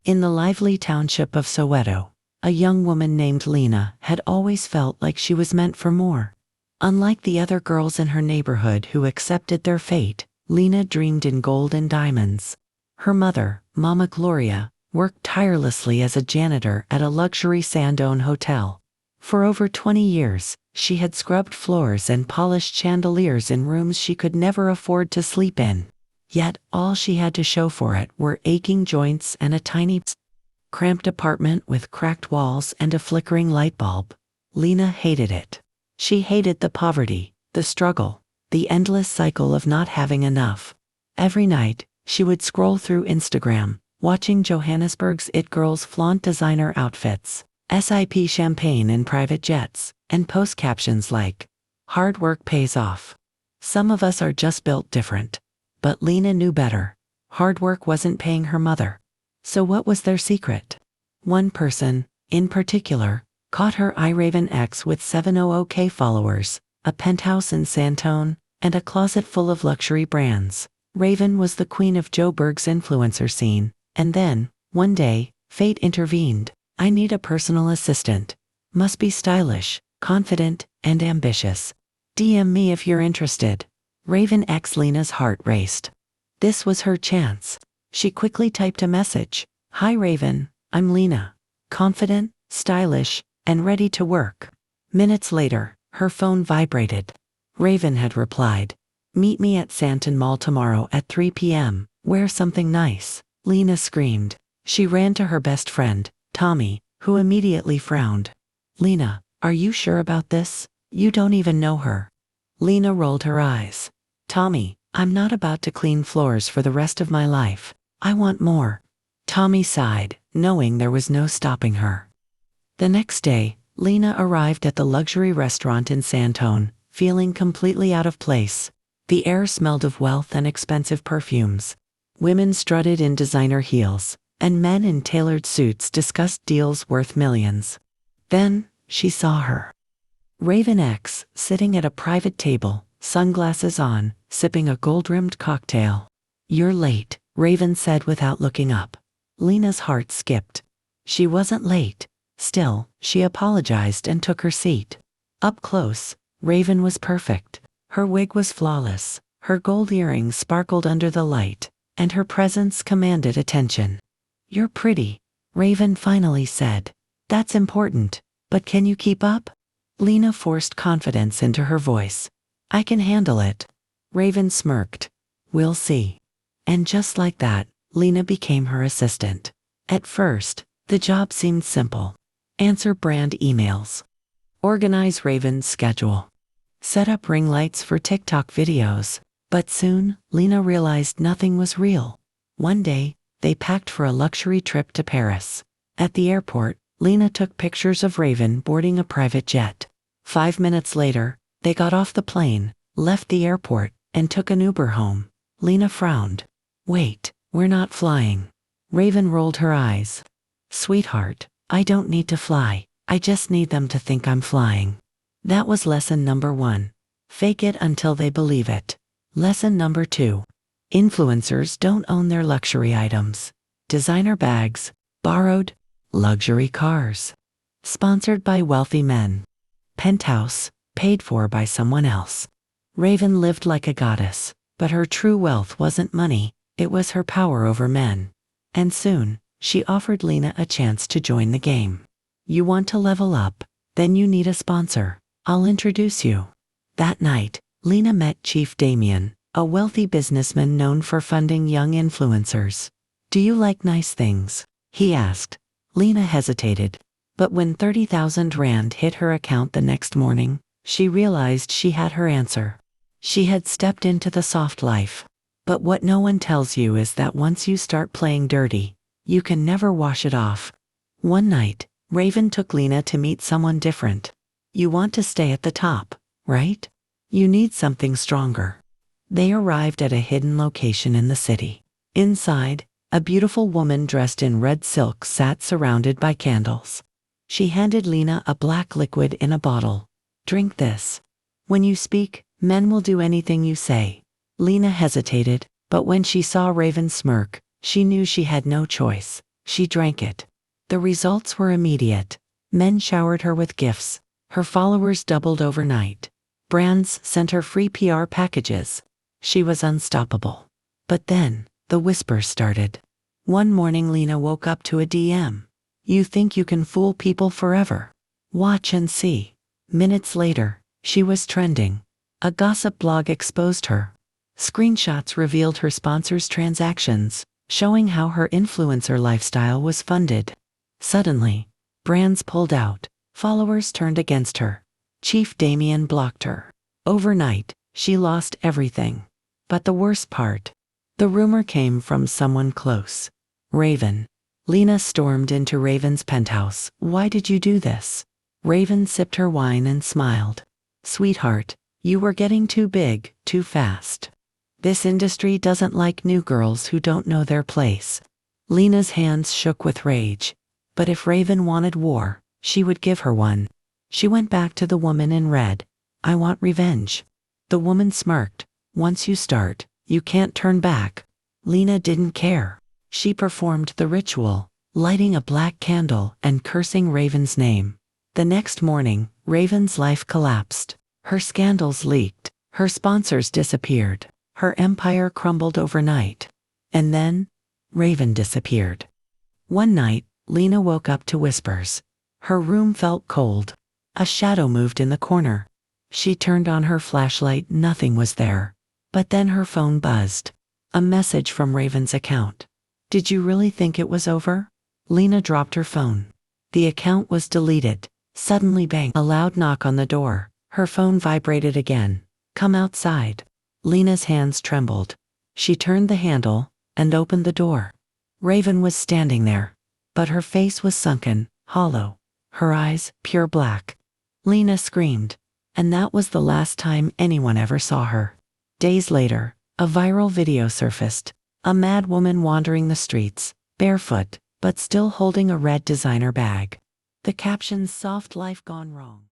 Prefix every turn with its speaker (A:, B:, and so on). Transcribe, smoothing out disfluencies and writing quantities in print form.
A: In the lively township of Soweto, a young woman named Lena had always felt like she was meant for more. Unlike the other girls in her neighborhood who accepted their fate, Lena dreamed in gold and diamonds. Her mother, Mama Gloria, worked tirelessly as a janitor at a luxury Sandone hotel. For over 20 years, she had scrubbed floors and polished chandeliers in rooms she could never afford to sleep in. Yet, all she had to show for it were aching joints and a tiny, cramped apartment with cracked walls and a flickering light bulb. Lena hated it. She hated the poverty, the struggle, the endless cycle of not having enough. Every night, she would scroll through Instagram, watching Johannesburg's it girls flaunt designer outfits, sip champagne in private jets, and post captions like, "Hard work pays off." Some of us are just built different. But Lena knew better. Hard work wasn't paying her mother. So what was their secret? One person, in particular, caught her eye. Raven X with 700K followers, a penthouse in Sandone, and a closet full of luxury brands. Raven was the queen of Joburg's influencer scene, and then, one day, fate intervened. "I need a personal assistant. Must be stylish, confident, and ambitious. DM me if you're interested." Raven X. Lena's heart raced. This was her chance. She quickly typed a message. "Hi Raven, I'm Lena. Confident, stylish, and ready to work." Minutes later, her phone vibrated. Raven had replied, "Meet me at Sandton Mall tomorrow at 3 p.m. Wear something nice." Lena screamed. She ran to her best friend, Tommy, who immediately frowned. "Lena, are you sure about this? You don't even know her." Lena rolled her eyes. "Tommy, I'm not about to clean floors for the rest of my life. I want more." Tommy sighed, knowing there was no stopping her. The next day, Lena arrived at the luxury restaurant in Sandone, feeling completely out of place. The air smelled of wealth and expensive perfumes. Women strutted in designer heels, and men in tailored suits discussed deals worth millions. Then, she saw her. Raven X, sitting at a private table, sunglasses on, sipping a gold-rimmed cocktail. "You're late," Raven said without looking up. Lena's heart skipped. She wasn't late. Still, she apologized and took her seat. Up close, Raven was perfect. Her wig was flawless, her gold earrings sparkled under the light, and her presence commanded attention. "You're pretty," Raven finally said. "That's important, but can you keep up?" Lena forced confidence into her voice. "I can handle it." Raven smirked. "We'll see." And just like that, Lena became her assistant. At first, the job seemed simple. Answer brand emails. Organize Raven's schedule. Set up ring lights for TikTok videos. But soon, Lena realized nothing was real. One day, they packed for a luxury trip to Paris. At the airport, Lena took pictures of Raven boarding a private jet. 5 minutes later, they got off the plane, left the airport, and took an Uber home. Lena frowned. "Wait, we're not flying." Raven rolled her eyes. "Sweetheart, I don't need to fly. I just need them to think I'm flying." That was lesson number 1. Fake it until they believe it. Lesson number 2. Influencers don't own their luxury items. Designer bags, borrowed, luxury cars. Sponsored by wealthy men. Penthouse, paid for by someone else. Raven lived like a goddess, but her true wealth wasn't money, it was her power over men. And soon, she offered Lena a chance to join the game. "You want to level up? Then you need a sponsor. I'll introduce you." That night, Lena met Chief Damien, a wealthy businessman known for funding young influencers. "Do you like nice things?" he asked. Lena hesitated. But when 30,000 rand hit her account the next morning, she realized she had her answer. She had stepped into the soft life. But what no one tells you is that once you start playing dirty, you can never wash it off. One night, Raven took Lena to meet someone different. "You want to stay at the top, right? You need something stronger." They arrived at a hidden location in the city. Inside, a beautiful woman dressed in red silk sat surrounded by candles. She handed Lena a black liquid in a bottle. "Drink this. When you speak, men will do anything you say." Lena hesitated, but when she saw Raven smirk, she knew she had no choice. She drank it. The results were immediate. Men showered her with gifts. Her followers doubled overnight. Brands sent her free PR packages. She was unstoppable. But then, the whispers started. One morning Lena woke up to a DM. "You think you can fool people forever? Watch and see." Minutes later, she was trending. A gossip blog exposed her. Screenshots revealed her sponsors' transactions, showing how her influencer lifestyle was funded. Suddenly, brands pulled out. Followers turned against her. Chief Damien blocked her. Overnight, she lost everything. But the worst part, the rumor came from someone close. Raven. Lena stormed into Raven's penthouse. "Why did you do this?" Raven sipped her wine and smiled. "Sweetheart, you were getting too big, too fast. This industry doesn't like new girls who don't know their place." Lena's hands shook with rage. But if Raven wanted war, she would give her one. She went back to the woman in red. "I want revenge." The woman smirked. "Once you start, you can't turn back." Lena didn't care. She performed the ritual, lighting a black candle and cursing Raven's name. The next morning, Raven's life collapsed. Her scandals leaked. Her sponsors disappeared. Her empire crumbled overnight. And then, Raven disappeared. One night, Lena woke up to whispers. Her room felt cold. A shadow moved in the corner. She turned on her flashlight. Nothing was there. But then her phone buzzed. A message from Raven's account. "Did you really think it was over?" Lena dropped her phone. The account was deleted. Suddenly bang, a loud knock on the door. Her phone vibrated again. "Come outside." Lena's hands trembled. She turned the handle and opened the door. Raven was standing there, but her face was sunken, hollow. Her eyes, pure black. Lena screamed, and that was the last time anyone ever saw her. Days later, a viral video surfaced. A mad woman wandering the streets, barefoot, but still holding a red designer bag. The caption, "Soft life gone wrong."